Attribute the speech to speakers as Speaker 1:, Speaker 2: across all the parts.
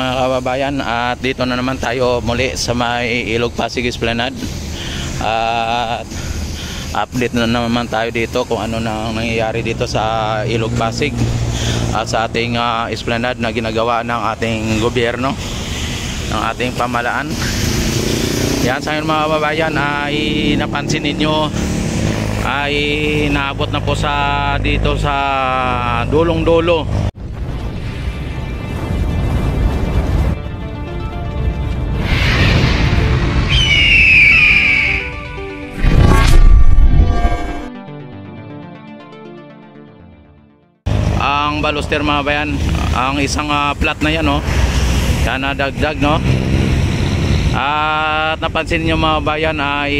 Speaker 1: mga kababayan, at dito na naman tayo muli sa may Ilog Pasig Esplanade. At update na naman tayo dito kung ano nang nangyayari dito sa Ilog Pasig at sa ating esplanade na ginagawa ng ating gobyerno, ng ating pamahalaan. Yan, sa ngayon mga kababayan, ay napansin ninyo ay naabot na po sa dito sa dulong-dulo. Ang baluster mga bayan, ang isang plat na yan, no? Yan, nadagdag, no? At napansin niyo mga bayan ay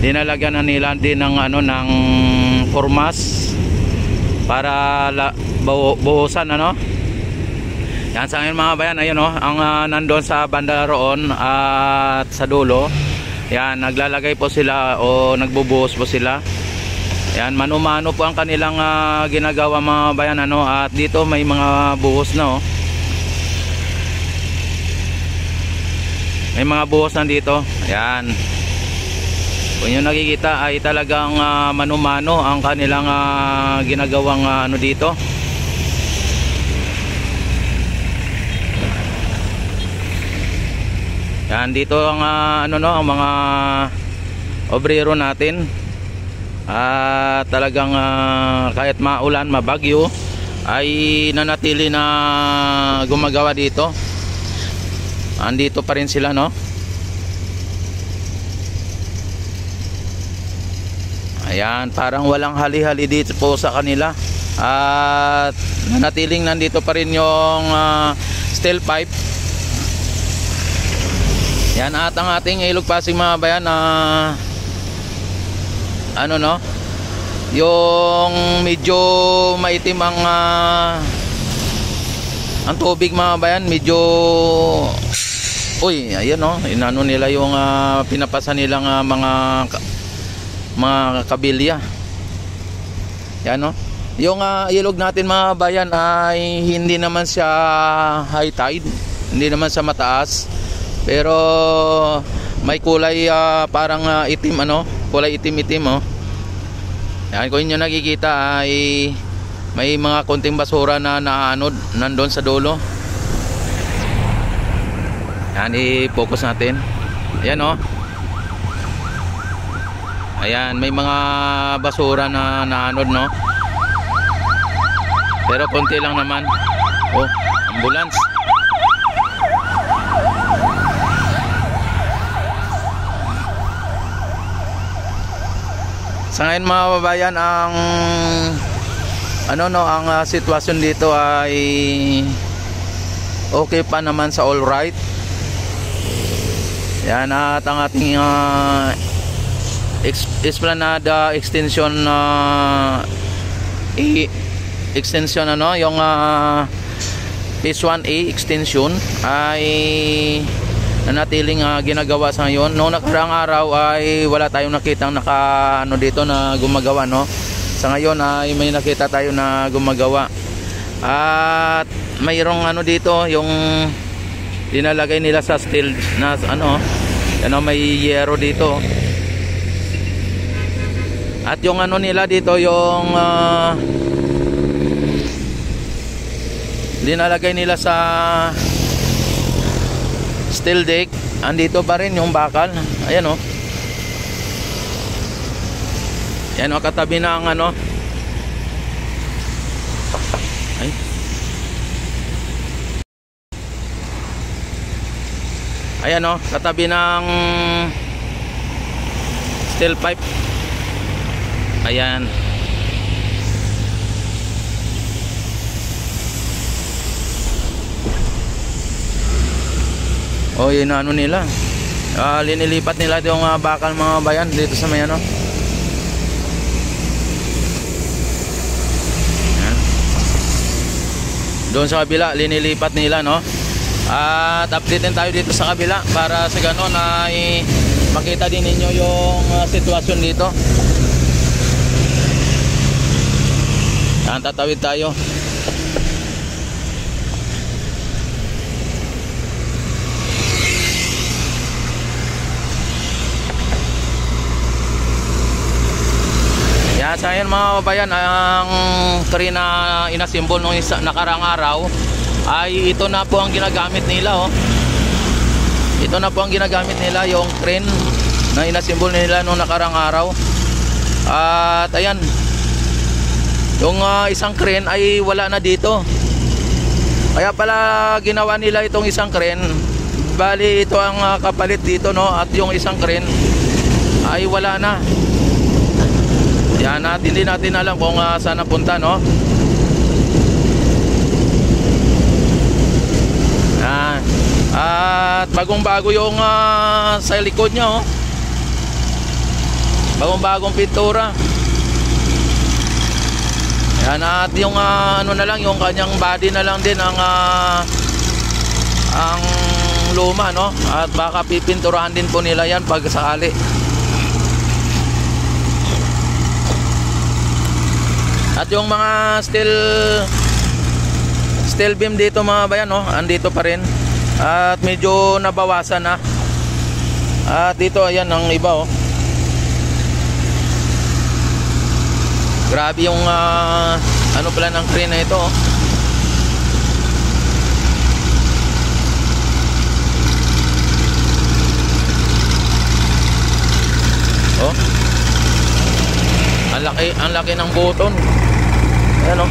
Speaker 1: dinalagyan na nila din ng ng formas para buhusan, ano? Yan, sa ngayon mga bayan, ayun, no? Ang nandoon sa banda roon at sa dulo, yan, naglalagay po sila o nagbubuhos po sila. Yan, mano-mano po ang kanilang ginagawa mga bayan, ano? At dito may mga buhos na, oh. May mga buhos na dito. Yan. Kung nyo nakikita ay talagang mano-mano ang kanilang ginagawang dito. Yan, dito ang ang mga obrero natin. Talagang kahit maulan, mabagyo, ay nanatili na gumagawa dito. Andito pa rin sila, no? Ayan, parang walang hali-hali dito po sa kanila. At nanatiling nandito pa rin yung steel pipe. Yan, at ang ating Ilog Pasig mga bayan, yung medyo maitim ang tubig mga bayan, medyo ayan, no? Inano nila yung pinapasa nilang mga kabilya. Yan, no? Yung ilog natin mga bayan ay hindi naman siya high tide, hindi naman sa mataas, pero may kulay parang itim, kulay itim-itim, oh. Yan, kung inyo nakikita ay may mga konting basura na naanod nandun sa dulo. Yan, i-focus natin. Ayan, oh. Ayan, may mga basura na naanod, no? Pero konti lang naman. Oh, ambulance. Sa ngayon mga kababayan, ang ang sitwasyon dito ay okay pa naman sa all right. Yan, at ang ating Esplanada extension extension, yung phase 1A extension ay nanatiling ginagawa sa ngayon. Noong nakaraang araw ay wala tayong nakitang dito na gumagawa, no? Sa ngayon ay may nakita tayo na gumagawa. At mayroong dito yung dinalagay nila sa steel na may yero dito. At yung nila dito, yung dinalagay nila sa steel deck, andito pa rin yung bakal. Ayan, oh. Yan, oh, katabi na ang ay. Ayan, oh, katabi ng steel pipe. Ayan. Oh, yun nila. Linilipat nila yung bakal mga bayan dito sa may Ayan. Doon sa kabila linilipat nila, no? At update din tayo dito sa kabila para sa ganoon ay makita din ninyo yung sitwasyon dito. Yan, tatawid tayo. So ayun mga kababayan, ang crane na inasimbol nung nakarang araw ay ito na po ang ginagamit nila, oh. Ito na po ang ginagamit nila, yung crane na inasimbol nila nung nakarang araw. At ayan, yung isang crane ay wala na dito. Kaya pala ginawa nila itong isang crane. Bali ito ang kapalit dito, no? At yung isang crane ay wala na. Yan, at hindi natin alam kung saan napunta, no? Yan. At bagong bago yung sa likod nya, oh. Bagong bagong pintura. Yan, at yung ano na lang, yung kanyang body na lang din ang luma, no? At baka pipinturahan din po nila yan pag sakali. At yung mga steel beam dito mga bayan, no? Andito pa rin. At medyo nabawasan na. At dito ayan ang iba, oh. Grabe yung ano pala ng crane na ito, oh. Oh. Ang laki ng buton. Ayan, oh.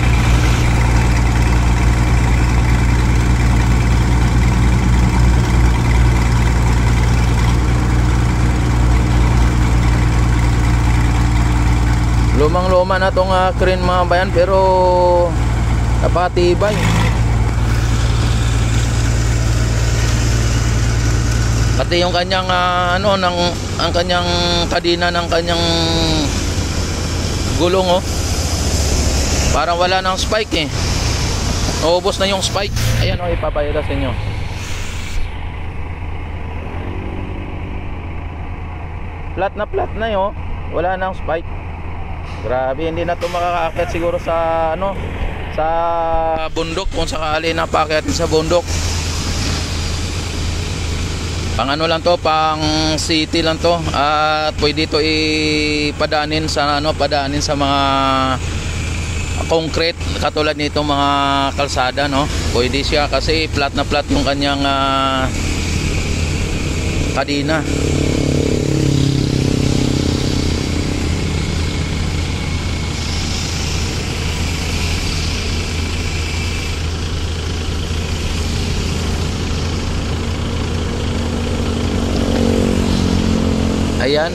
Speaker 1: Lumang-luma na tong crane mga bayan, pero napatibay. Pati yung kanyang ang kanyang kadina ng kanyang gulong, oh. Parang wala nang spike, eh. Naubos na yung spike. Ayan, oh, ipapayala sa inyo. Flat na yun, oh. Wala nang spike. Grabe, hindi na ito makakaakyat siguro sa sa bundok, kung sakali na paakyatin sa bundok. Pang ano lang to, pang city lang to. At pwede ito ipadanin sa padanin sa mga concrete katulad nito mga kalsada, no? Pwede siya kasi flat na flat yung kanyang kadina. Ayan.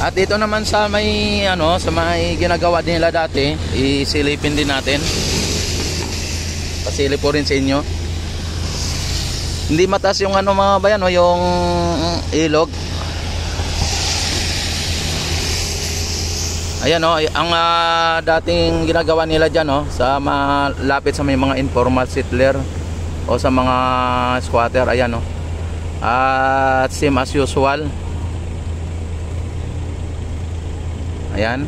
Speaker 1: At ito naman sa may sa may ginagawa din nila dati, isilipin din natin. Pasilip po rin sa inyo. Hindi mataas yung mga bayan, yung ilog. Ayan, ang dating ginagawa nila diyan, sa malapit sa may mga informal settler o sa mga squatter, ayan, at same as usual. Ayan,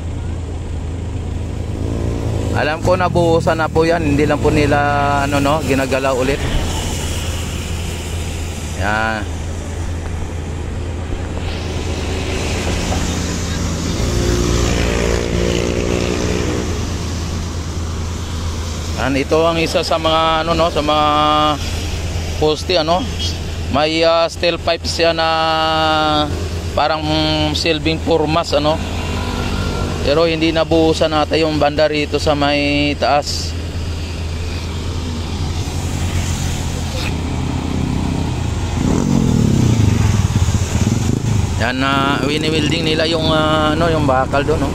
Speaker 1: alam ko nabuhusan na po yan, hindi lang po nila ginagalaw ulit. Ayan. Ito ang isa sa mga sa mga poste, may steel pipes siya na parang silbing purmas, pero hindi nabuhusan natin yung banda rito sa may taas. Yan na wini-welding nila yung yung bakal doon,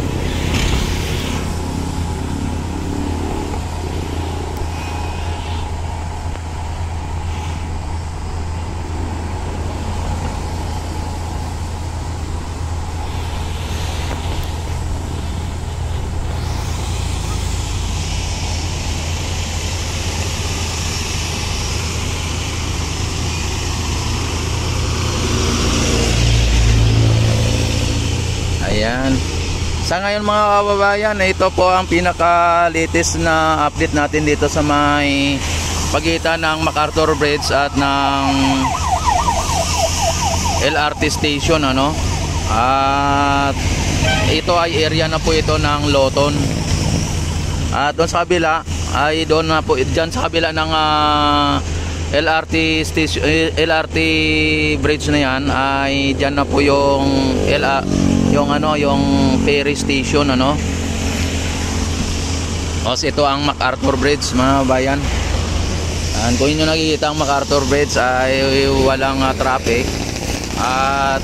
Speaker 1: Ayan. Sa ngayon mga kababayan, ito po ang pinaka-latest na update natin dito sa may pagitan ng MacArthur Bridge at ng LRT station, ano. At ito ay area na po ito ng Loton. At doon sa kabila ay doon na po, dyan sa kabila ng LRT station, LRT bridge na yan, ay dyan na po yung yung ferry station, ano. Os ito ang MacArthur Bridge, mga bayan. Kung inyo nakikita ang MacArthur Bridge ay walang traffic. At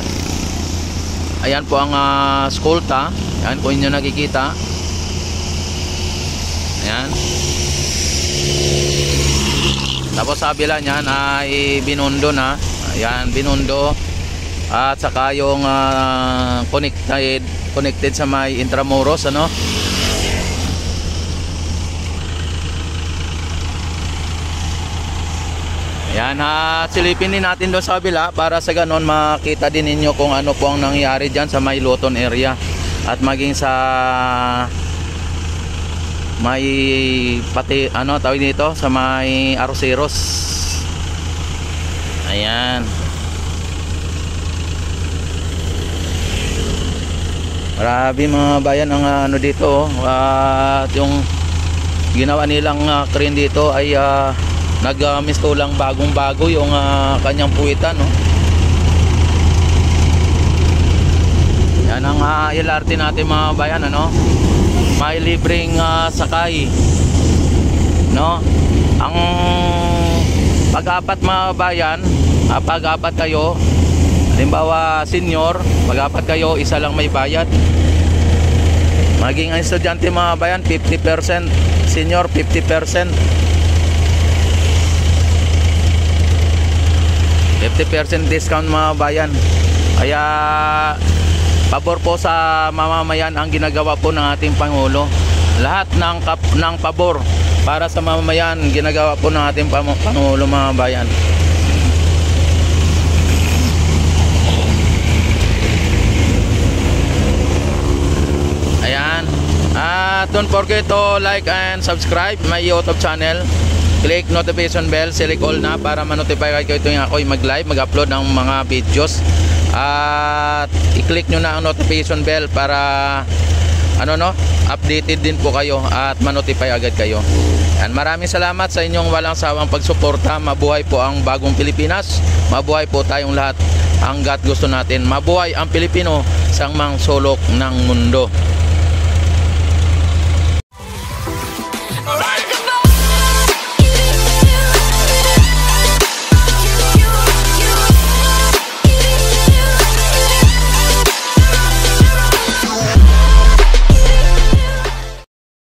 Speaker 1: ayan po ang Skolta. Ayan, kung inyo nakikita. Ayan. Tapos sa kabila niyan ay Binondo na. Ayan, Binondo. At saka yung connected sa may Intramuros, ano. Yan, silipin din natin doon sa kabila para sa ganon makita din ninyo kung ano po ang nangyayari dyan sa may Loton area at maging sa may pati ano tawag dito sa may Arroceros. Ayan, grabe mga bayan ang ano dito, at yung ginawa nilang crane dito ay nag-misto lang bagong-bago yung kanyang puwitan, no? Yan ang LRT natin mga bayan, ano? May libreng sakay, no? Ang pag-apat mga bayan, pag-apat kayo, halimbawa senior, pag-apat kayo, isa lang may bayad. Maging ang estudyante mga bayan, 50%, senior 50%. 50% discount mga bayan. Kaya pabor po sa mamamayan ang ginagawa po ng ating Pangulo. Lahat ng pabor para sa mamamayan ginagawa po ng ating Pangulo mga bayan. Ayan. Don't forget to like and subscribe my YouTube channel. Click notification bell, select all na para ma-notify kayo tuwing ako'y mag-live, mag-upload ng mga videos. At i-click nyo na ang notification bell para updated din po kayo at ma-notify agad kayo. Yan, maraming salamat sa inyong walang sawang pagsuporta. Mabuhay po ang bagong Pilipinas. Mabuhay po tayong lahat hanggat gusto natin. Mabuhay ang Pilipino sa mang sulok ng mundo.